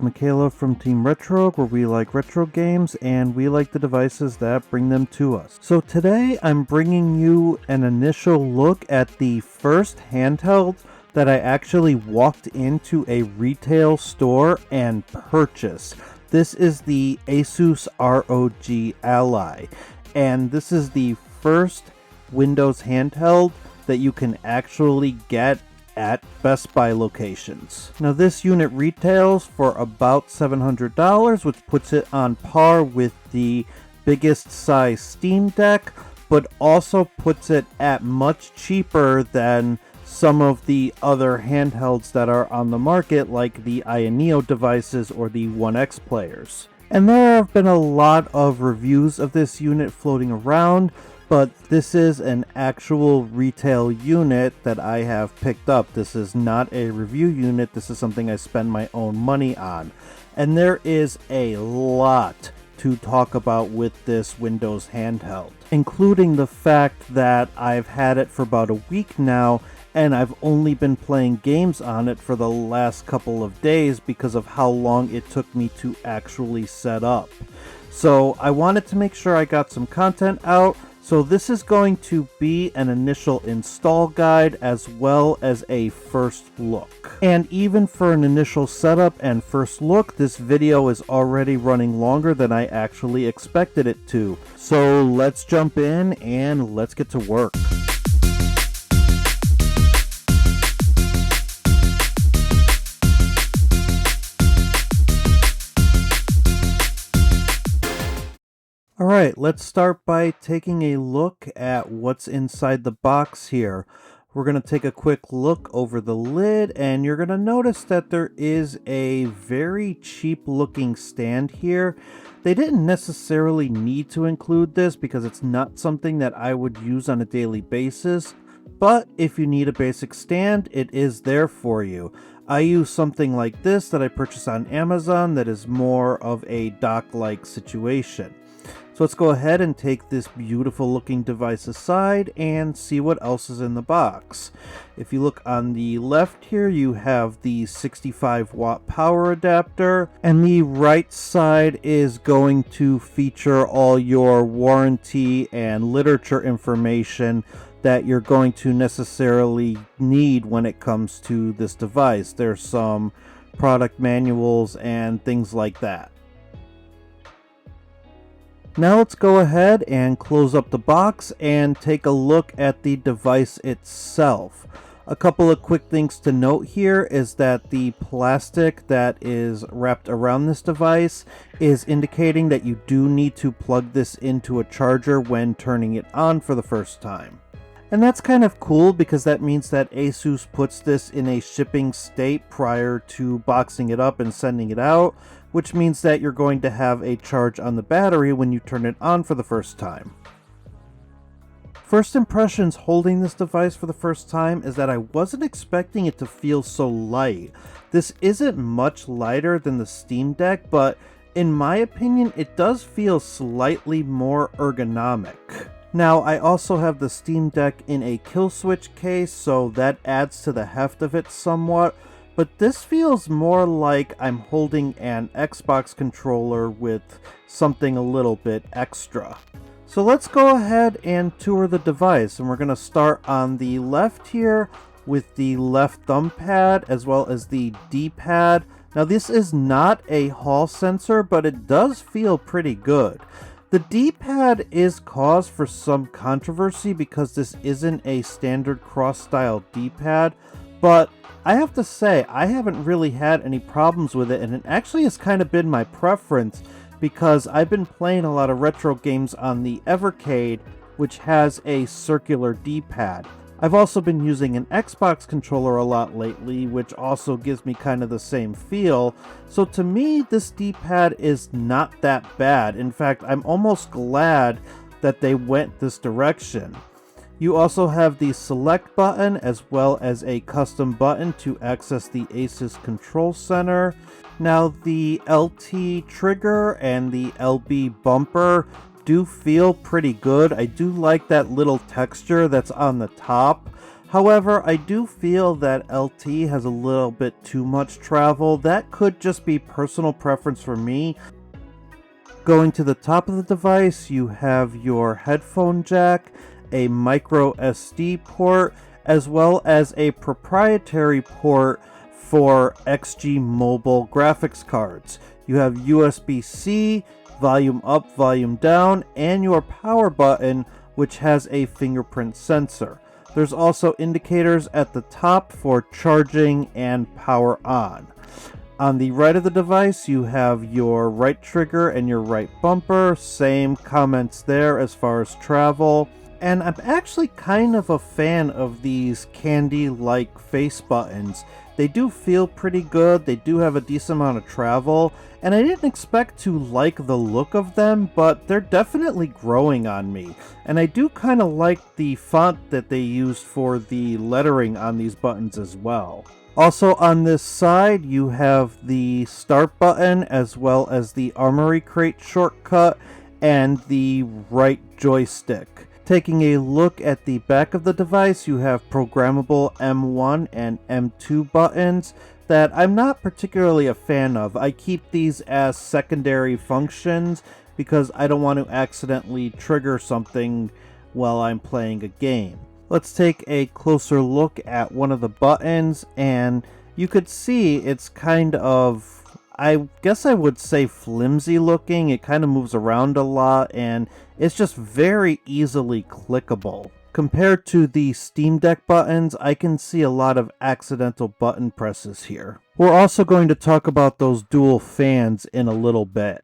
is Michaela from Team Retro, where we like retro games and we like the devices that bring them to us. So today I'm bringing you an initial look at the first handheld that I actually walked into a retail store and purchased. This is the ASUS ROG Ally, and this is the first Windows handheld that you can actually get at Best Buy locations. Now this unit retails for about $700, which puts it on par with the biggest size Steam Deck, but also puts it at much cheaper than some of the other handhelds that are on the market, like the Neo devices or the One X players. And there have been a lot of reviews of this unit floating around, but this is an actual retail unit that I have picked up. This is not a review unit. This is something I spend my own money on. And there is a lot to talk about with this Windows handheld, including the fact that I've had it for about a week now, and I've only been playing games on it for the last couple of days because of how long it took me to actually set up. So I wanted to make sure I got some content out. So this is going to be an initial install guide as well as a first look. And even for an initial setup and first look, this video is already running longer than I actually expected it to. So let's jump in and let's get to work. Alright, let's start by taking a look at what's inside the box here. We're going to take a quick look over the lid, and you're going to notice that there is a very cheap looking stand here. They didn't necessarily need to include this because it's not something that I would use on a daily basis, but if you need a basic stand, it is there for you. I use something like this that I purchased on Amazon that is more of a dock-like situation. So let's go ahead and take this beautiful looking device aside and see what else is in the box. If you look on the left here, you have the 65 watt power adapter, and the right side is going to feature all your warranty and literature information that you're going to necessarily need when it comes to this device. There's some product manuals and things like that. Now let's go ahead and close up the box and take a look at the device itself. A couple of quick things to note here is that the plastic that is wrapped around this device is indicating that you do need to plug this into a charger when turning it on for the first time. And that's kind of cool because that means that ASUS puts this in a shipping state prior to boxing it up and sending it out, which means that you're going to have a charge on the battery when you turn it on for the first time. First impressions holding this device for the first time is that I wasn't expecting it to feel so light. This isn't much lighter than the Steam Deck, but in my opinion, it does feel slightly more ergonomic. Now, I also have the Steam Deck in a kill switch case, so that adds to the heft of it somewhat, but this feels more like I'm holding an Xbox controller with something a little bit extra. So let's go ahead and tour the device, and we're going to start on the left here with the left thumb pad as well as the D-pad. Now this is not a Hall sensor, but it does feel pretty good. The D-pad is cause for some controversy because this isn't a standard cross-style D-pad, but I have to say I haven't really had any problems with it, and it actually has kind of been my preference because I've been playing a lot of retro games on the Evercade, which has a circular D-pad. I've also been using an Xbox controller a lot lately, which also gives me kind of the same feel. So to me, this D-pad is not that bad. In fact, I'm almost glad that they went this direction. You also have the select button as well as a custom button to access the ASUS Control Center. Now the LT trigger and the LB bumper do feel pretty good. I do like that little texture that's on the top. However, I do feel that LT has a little bit too much travel. That could just be personal preference for me. Going to the top of the device, you have your headphone jack, a micro SD port, as well as a proprietary port for XG mobile graphics cards. You have USB-C, volume up, volume down, and your power button, which has a fingerprint sensor. There's also indicators at the top for charging and power on. On the right of the device, you have your right trigger and your right bumper. Same comments there as far as travel. And I'm actually kind of a fan of these candy-like face buttons. They do feel pretty good, they do have a decent amount of travel, and I didn't expect to like the look of them, but they're definitely growing on me. And I do kind of like the font that they used for the lettering on these buttons as well. Also on this side, you have the start button as well as the Armoury crate shortcut and the right joystick. Taking a look at the back of the device, you have programmable M1 and M2 buttons that I'm not particularly a fan of. I keep these as secondary functions because I don't want to accidentally trigger something while I'm playing a game. Let's take a closer look at one of the buttons, and you could see it's kind of, I guess I would say, flimsy looking. It kind of moves around a lot, and it's just very easily clickable. Compared to the Steam Deck buttons, I can see a lot of accidental button presses here. We're also going to talk about those dual fans in a little bit.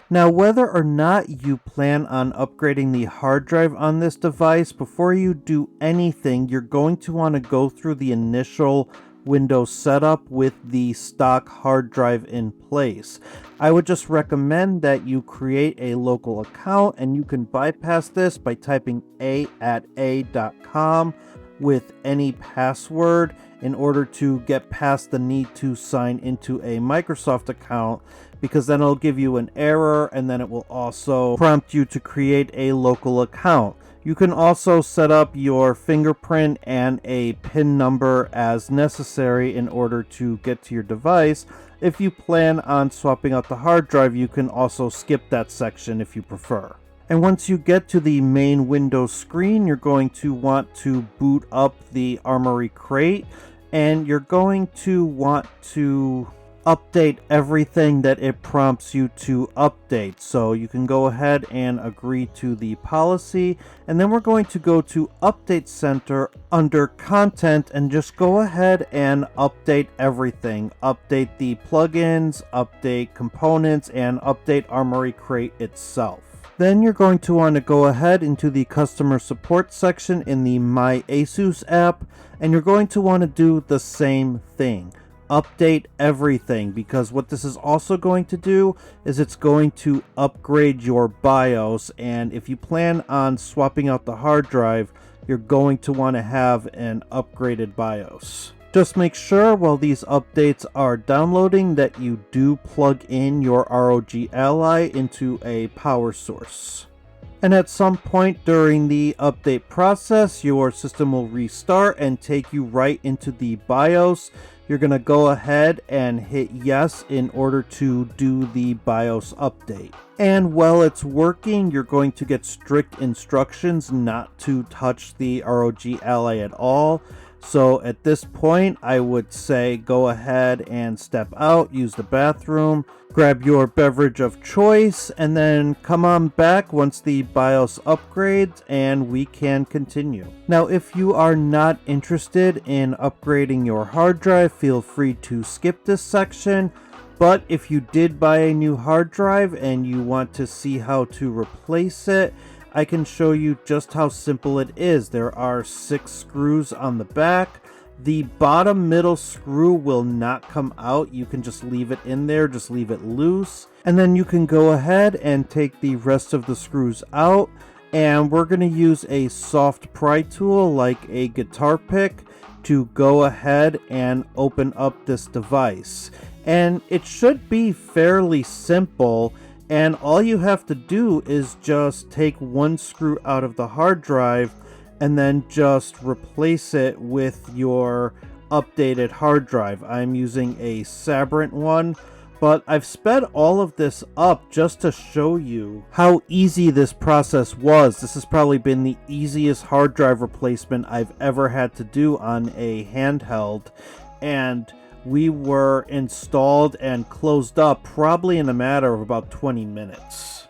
Now, whether or not you plan on upgrading the hard drive on this device, before you do anything, you're going to want to go through the initial Windows setup with the stock hard drive in place. I would just recommend that you create a local account, and you can bypass this by typing a@a.com with any password in order to get past the need to sign into a Microsoft account, because then it'll give you an error and then it will also prompt you to create a local account. You can also set up your fingerprint and a PIN number as necessary in order to get to your device. If you plan on swapping out the hard drive, you can also skip that section if you prefer. And once you get to the main Windows screen, you're going to want to boot up the Armoury crate, and you're going to want to update everything that it prompts you to update. So you can go ahead and agree to the policy, and then we're going to go to Update Center under Content and just go ahead and update everything. Update the plugins, update components, and update Armoury crate itself. Then you're going to want to go ahead into the customer support section in the My ASUS app, and you're going to want to do the same thing. Update everything, because what this is also going to do is it's going to upgrade your BIOS, and if you plan on swapping out the hard drive, you're going to want to have an upgraded BIOS. Just make sure while these updates are downloading that you do plug in your ROG Ally into a power source. And at some point during the update process, your system will restart and take you right into the BIOS. You're going to go ahead and hit yes in order to do the BIOS update. And while it's working, you're going to get strict instructions not to touch the ROG Ally at all. So at this point, I would say go ahead and step out, use the bathroom, grab your beverage of choice, and then come on back once the BIOS upgrades and we can continue. Now, if you are not interested in upgrading your hard drive, feel free to skip this section. But if you did buy a new hard drive and you want to see how to replace it, I can show you just how simple it is. There are 6 screws on the back. The bottom middle screw will not come out. You can just leave it in there, just leave it loose. And then you can go ahead and take the rest of the screws out. And we're going to use a soft pry tool like a guitar pick to go ahead and open up this device. And it should be fairly simple. And all you have to do is just take one screw out of the hard drive and then just replace it with your updated hard drive. I'm using a Sabrent one, but I've sped all of this up just to show you how easy this process was. This has probably been the easiest hard drive replacement I've ever had to do on a handheld, and we were installed and closed up probably in a matter of about 20 minutes.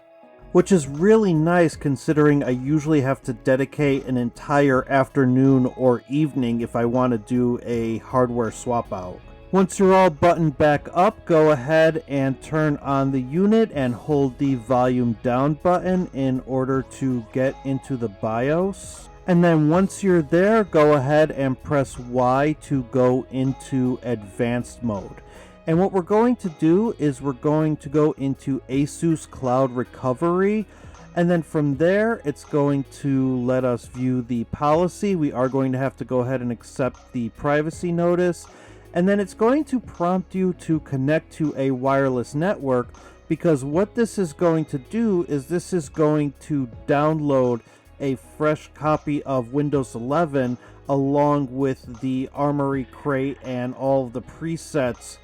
Which is really nice considering I usually have to dedicate an entire afternoon or evening if I want to do a hardware swap out. Once you're all buttoned back up, go ahead and turn on the unit and hold the volume down button in order to get into the BIOS. And then once you're there, go ahead and press Y to go into advanced mode. And what we're going to do is we're going to go into ASUS Cloud Recovery, and then from there it's going to let us view the policy. We are going to have to go ahead and accept the privacy notice, and then it's going to prompt you to connect to a wireless network, because what this is going to do is this is going to download a fresh copy of Windows 11 along with the Armoury crate and all of the presets.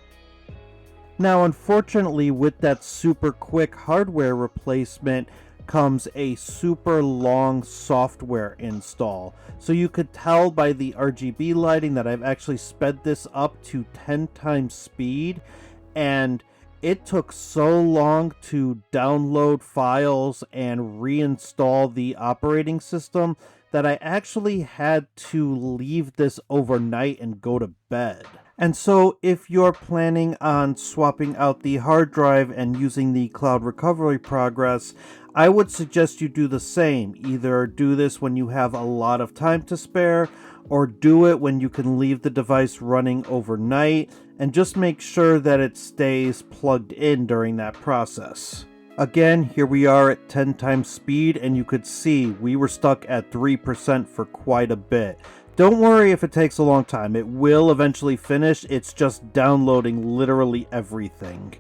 Now, unfortunately, with that super quick hardware replacement comes a super long software install. So you could tell by the RGB lighting that I've actually sped this up to 10 times speed, and it took so long to download files and reinstall the operating system that I actually had to leave this overnight and go to bed. And so if you're planning on swapping out the hard drive and using the cloud recovery progress, I would suggest you do the same. Either do this when you have a lot of time to spare, or do it when you can leave the device running overnight, and just make sure that it stays plugged in during that process. Again, here we are at 10 times speed, and you could see we were stuck at 3% for quite a bit. Don't worry if it takes a long time. It will eventually finish. It's just downloading literally everything.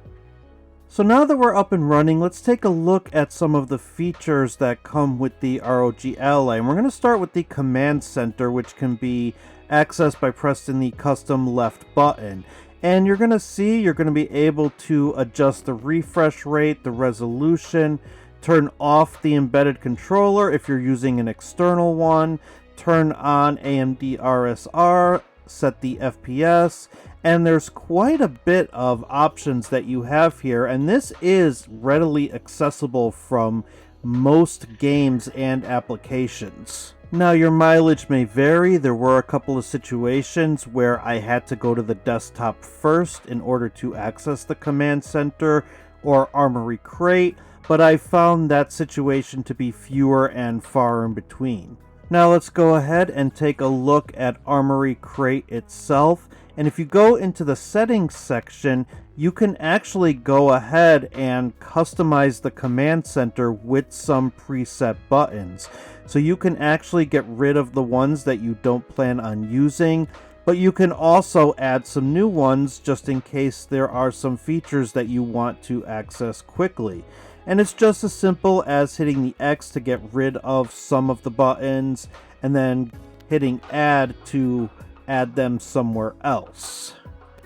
So now that we're up and running, let's take a look at some of the features that come with the ROG Ally. And we're going to start with the command center, which can be accessed by pressing the custom left button. And you're going to see you're going to be able to adjust the refresh rate, the resolution, turn off the embedded controller if you're using an external one, turn on AMD RSR, set the FPS, and there's quite a bit of options that you have here, and this is readily accessible from most games and applications. Now, your mileage may vary. There were a couple of situations where I had to go to the desktop first in order to access the command center or Armoury crate, but I found that situation to be fewer and far in between. Now let's go ahead and take a look at Armoury crate itself. And if you go into the settings section, you can actually go ahead and customize the command center with some preset buttons. So you can actually get rid of the ones that you don't plan on using, but you can also add some new ones just in case there are some features that you want to access quickly. And it's just as simple as hitting the X to get rid of some of the buttons, and then hitting add to add them somewhere else.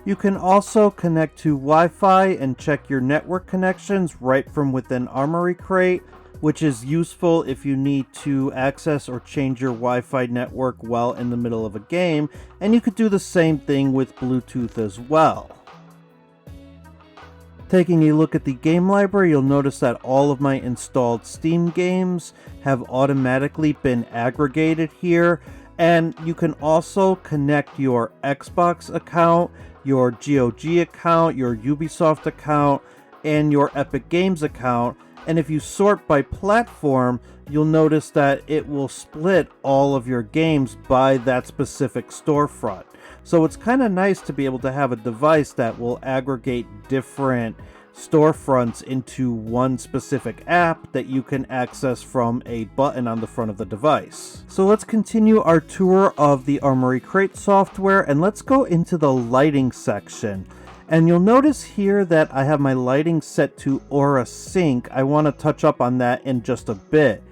You can also connect to Wi-Fi and check your network connections right from within Armoury crate, which is useful if you need to access or change your Wi-Fi network while in the middle of a game, and you could do the same thing with Bluetooth as well. Taking a look at the game library, you'll notice that all of my installed Steam games have automatically been aggregated here, and you can also connect your Xbox account, your GOG account, your Ubisoft account, and your Epic Games account. And if you sort by platform, you'll notice that it will split all of your games by that specific storefront. So it's kind of nice to be able to have a device that will aggregate different storefronts into one specific app that you can access from a button on the front of the device. So let's continue our tour of the Armoury crate software, and let's go into the lighting section. And you'll notice here that I have my lighting set to Aura Sync. I want to touch up on that in just a bit.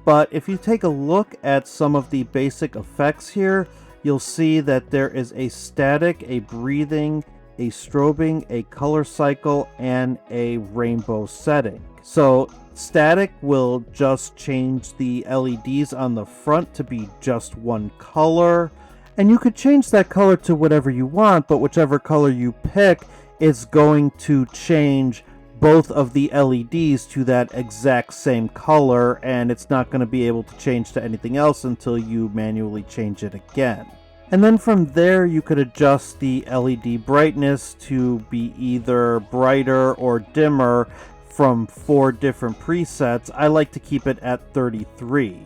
But if you take a look at some of the basic effects here, you'll see that there is a static, a breathing, a strobing, a color cycle, and a rainbow setting. So static will just change the LEDs on the front to be just one color. And you could change that color to whatever you want, but whichever color you pick is going to change both of the LEDs to that exact same color, and it's not going to be able to change to anything else until you manually change it again. And then from there you could adjust the LED brightness to be either brighter or dimmer from 4 different presets. I like to keep it at 33.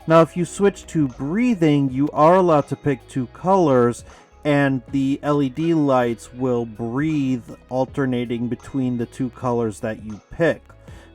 Now if you switch to breathing, you are allowed to pick 2 colors, and the LED lights will breathe alternating between the 2 colors that you pick.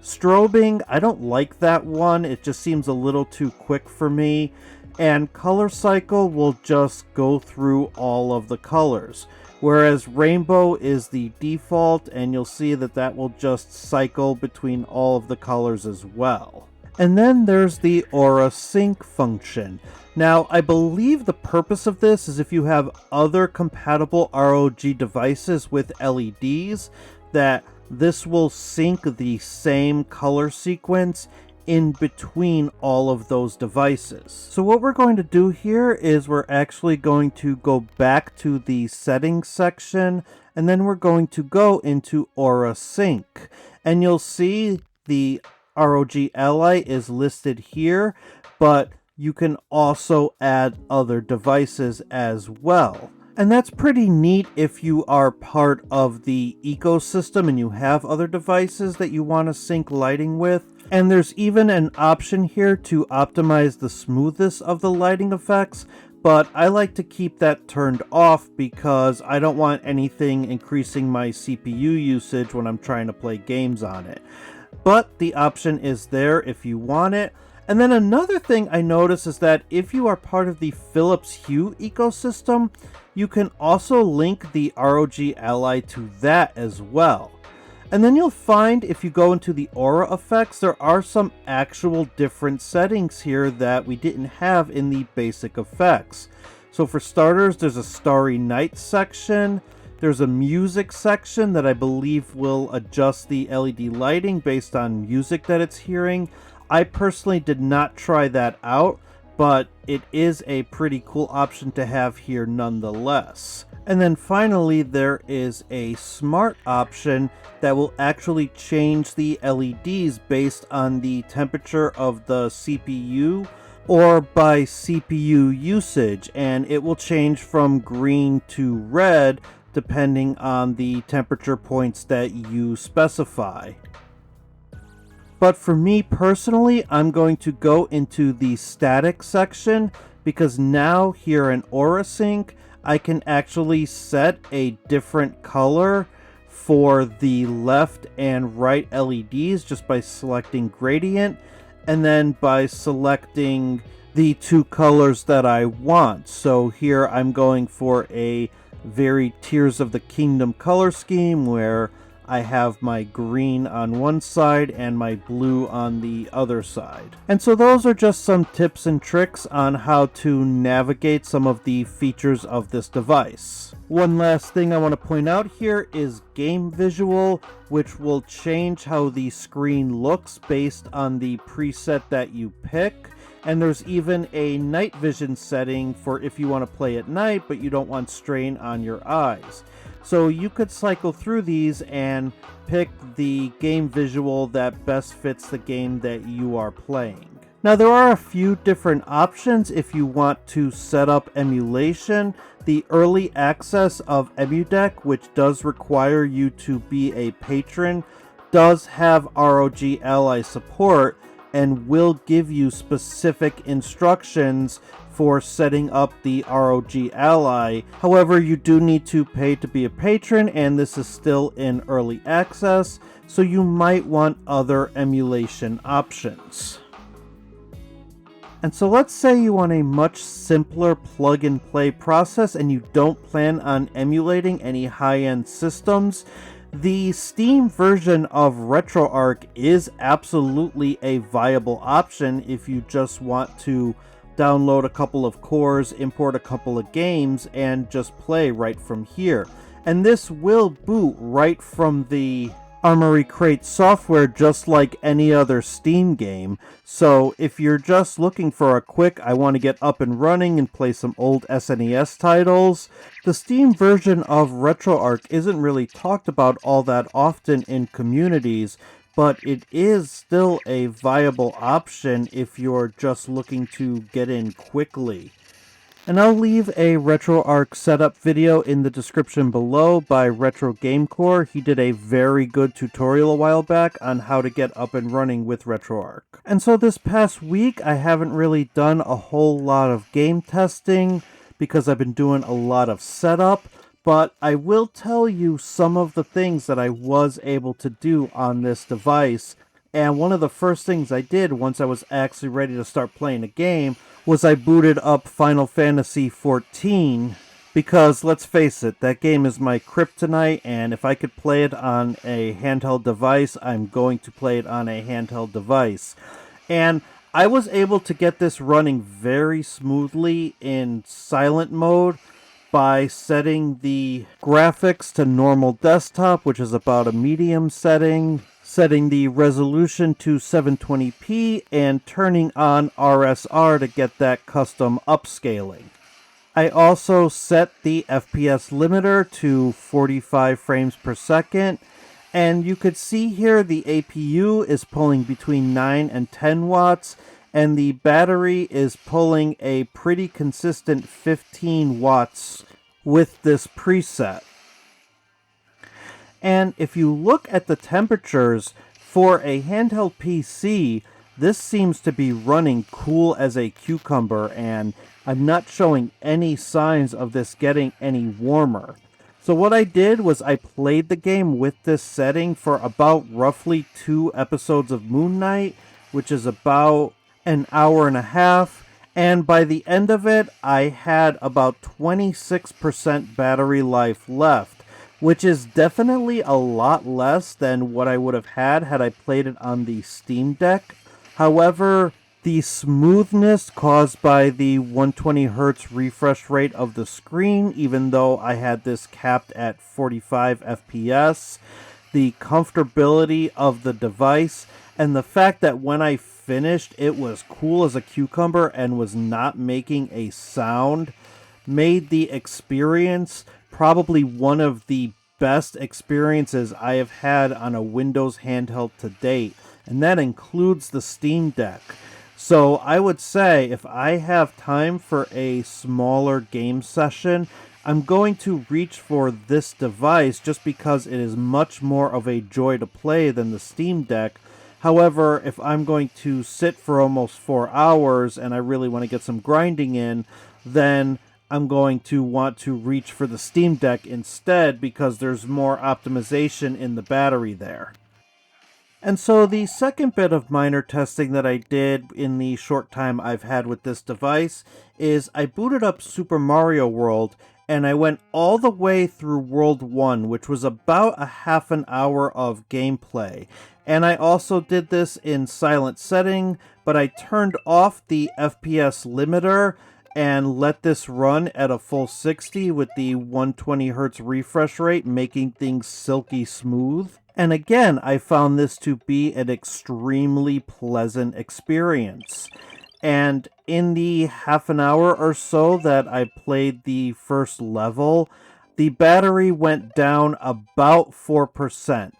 Strobing, I don't like that one. It just seems a little too quick for me. And color cycle will just go through all of the colors. Whereas rainbow is the default, and you'll see that that will just cycle between all of the colors as well. And then there's the Aura Sync function. Now, I believe the purpose of this is if you have other compatible ROG devices with LEDs, that this will sync the same color sequence in between all of those devices. So what we're going to do here is we're actually going to go back to the settings section, and then we're going to go into Aura Sync. And you'll see the ROG Ally is listed here, but you can also add other devices as well. And that's pretty neat if you are part of the ecosystem and you have other devices that you want to sync lighting with. And there's even an option here to optimize the smoothness of the lighting effects, but I like to keep that turned off because I don't want anything increasing my CPU usage when I'm trying to play games on it. But the option is there if you want it. And then another thing I notice is that if you are part of the Philips Hue ecosystem, you can also link the ROG Ally to that as well. And then you'll find if you go into the aura effects, there are some actual different settings here that we didn't have in the basic effects. So for starters, there's a Starry Night section. There's a music section that I believe will adjust the LED lighting based on music that it's hearing. I personally did not try that out, but it is a pretty cool option to have here nonetheless. And then finally, there is a smart option that will actually change the LEDs based on the temperature of the CPU or by CPU usage, and it will change from green to red depending on the temperature points that you specify. But for me personally, I'm going to go into the static section because now here in Aura Sync, I can actually set a different color for the left and right LEDs just by selecting gradient, and then by selecting the 2 colors that I want. So here I'm going for a very Tears of the Kingdom color scheme where I have my green on one side and my blue on the other side. And so those are just some tips and tricks on how to navigate some of the features of this device. One last thing I want to point out here is game visual, which will change how the screen looks based on the preset that you pick. And there's even a night vision setting for if you want to play at night but you don't want strain on your eyes. So you could cycle through these and pick the game visual that best fits the game that you are playing. Now there are a few different options if you want to set up emulation. The early access of EmuDeck, which does require you to be a patron, does have ROG Ally support and will give you specific instructions for setting up the ROG Ally. However, you do need to pay to be a patron, and this is still in early access, so you might want other emulation options. And so let's say you want a much simpler plug-and-play process and you don't plan on emulating any high-end systems. The Steam version of RetroArch is absolutely a viable option if you just want to download a couple of cores, import a couple of games, and just play right from here. And this will boot right from the Armoury Crate software just like any other Steam game. So if you're just looking for a quick, I want to get up and running and play some old SNES titles, the Steam version of RetroArch isn't really talked about all that often in communities, but it is still a viable option if you're just looking to get in quickly. And I'll leave a RetroArch setup video in the description below by Retro Gamecore. He did a very good tutorial a while back on how to get up and running with RetroArch. And so this past week I haven't really done a whole lot of game testing because I've been doing a lot of setup, but I will tell you some of the things that I was able to do on this device. And one of the first things I did once I was actually ready to start playing a game was I booted up Final Fantasy XIV, because let's face it, that game is my kryptonite, and if I could play it on a handheld device, I'm going to play it on a handheld device. And I was able to get this running very smoothly in silent mode by setting the graphics to normal desktop, which is about a medium setting, setting the resolution to 720p, and turning on RSR to get that custom upscaling. I also set the FPS limiter to 45 frames per second, and you could see here the APU is pulling between 9 and 10 watts, and the battery is pulling a pretty consistent 15 watts with this preset. And if you look at the temperatures for a handheld PC, this seems to be running cool as a cucumber, and I'm not showing any signs of this getting any warmer. So what I did was I played the game with this setting for about roughly 2 episodes of Moon Knight, which is about an hour and a half, and by the end of it, I had about 26% battery life left, which is definitely a lot less than what I would have had I played it on the Steam Deck. However, the smoothness caused by the 120Hz refresh rate of the screen, even though I had this capped at 45 FPS, the comfortability of the device, and the fact that when I finished it was cool as a cucumber and was not making a sound, made the experience probably one of the best experiences I have had on a Windows handheld to date, and that includes the Steam Deck. So I would say if I have time for a smaller game session, I'm going to reach for this device just because it is much more of a joy to play than the Steam Deck. However, if I'm going to sit for almost 4 hours and I really want to get some grinding in, then I'm going to want to reach for the Steam Deck instead because there's more optimization in the battery there. And so the second bit of minor testing that I did in the short time I've had with this device is I booted up Super Mario World and I went all the way through World 1, which was about a half an hour of gameplay. And I also did this in silent setting, but I turned off the FPS limiter and let this run at a full 60 with the 120Hz refresh rate, making things silky smooth. And again, I found this to be an extremely pleasant experience. And in the half an hour or so that I played the first level, the battery went down about 4%.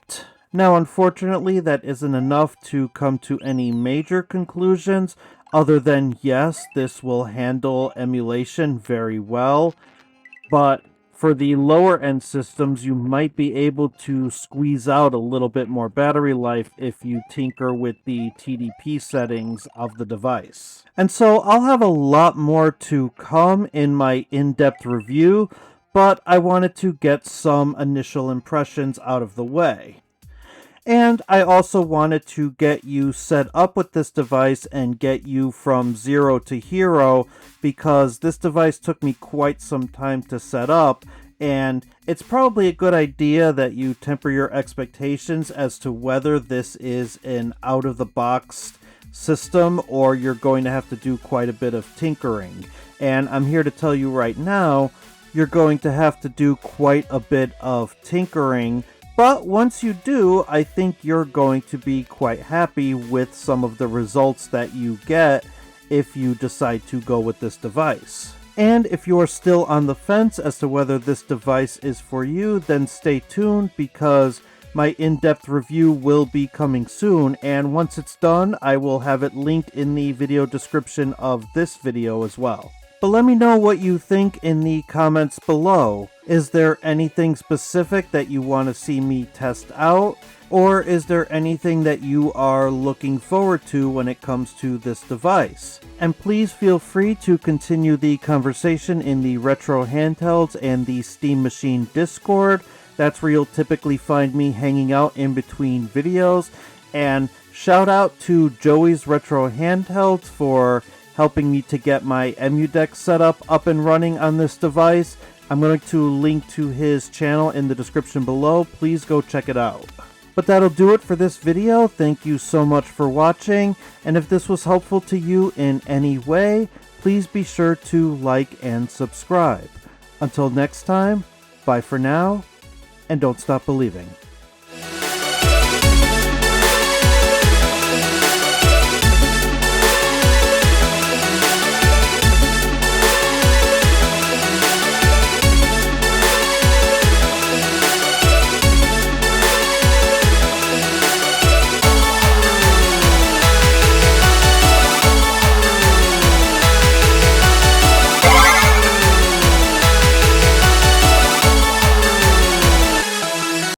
Now, unfortunately, that isn't enough to come to any major conclusions, other than, yes, this will handle emulation very well, but for the lower end systems, you might be able to squeeze out a little bit more battery life if you tinker with the TDP settings of the device. And so I'll have a lot more to come in my in-depth review, but I wanted to get some initial impressions out of the way. And I also wanted to get you set up with this device and get you from zero to hero, because this device took me quite some time to set up, And it's probably a good idea that you temper your expectations as to whether this is an out-of-the-box system or you're going to have to do quite a bit of tinkering. And I'm here to tell you right now, you're going to have to do quite a bit of tinkering. But once you do, I think you're going to be quite happy with some of the results that you get if you decide to go with this device. And if you are still on the fence as to whether this device is for you, then stay tuned because my in-depth review will be coming soon, and once it's done, I will have it linked in the video description of this video as well. But let me know what you think in the comments below. Is there anything specific that you want to see me test out? Or is there anything that you are looking forward to when it comes to this device? And please feel free to continue the conversation in the Retro Handhelds and the Steam Machine Discord. That's where you'll typically find me hanging out in between videos. And shout out to Joey's Retro Handhelds for helping me to get my EmuDeck setup up and running on this device. I'm going to link to his channel in the description below. Please go check it out. But that'll do it for this video. Thank you so much for watching. And if this was helpful to you in any way, please be sure to like and subscribe. Until next time, bye for now, and don't stop believing.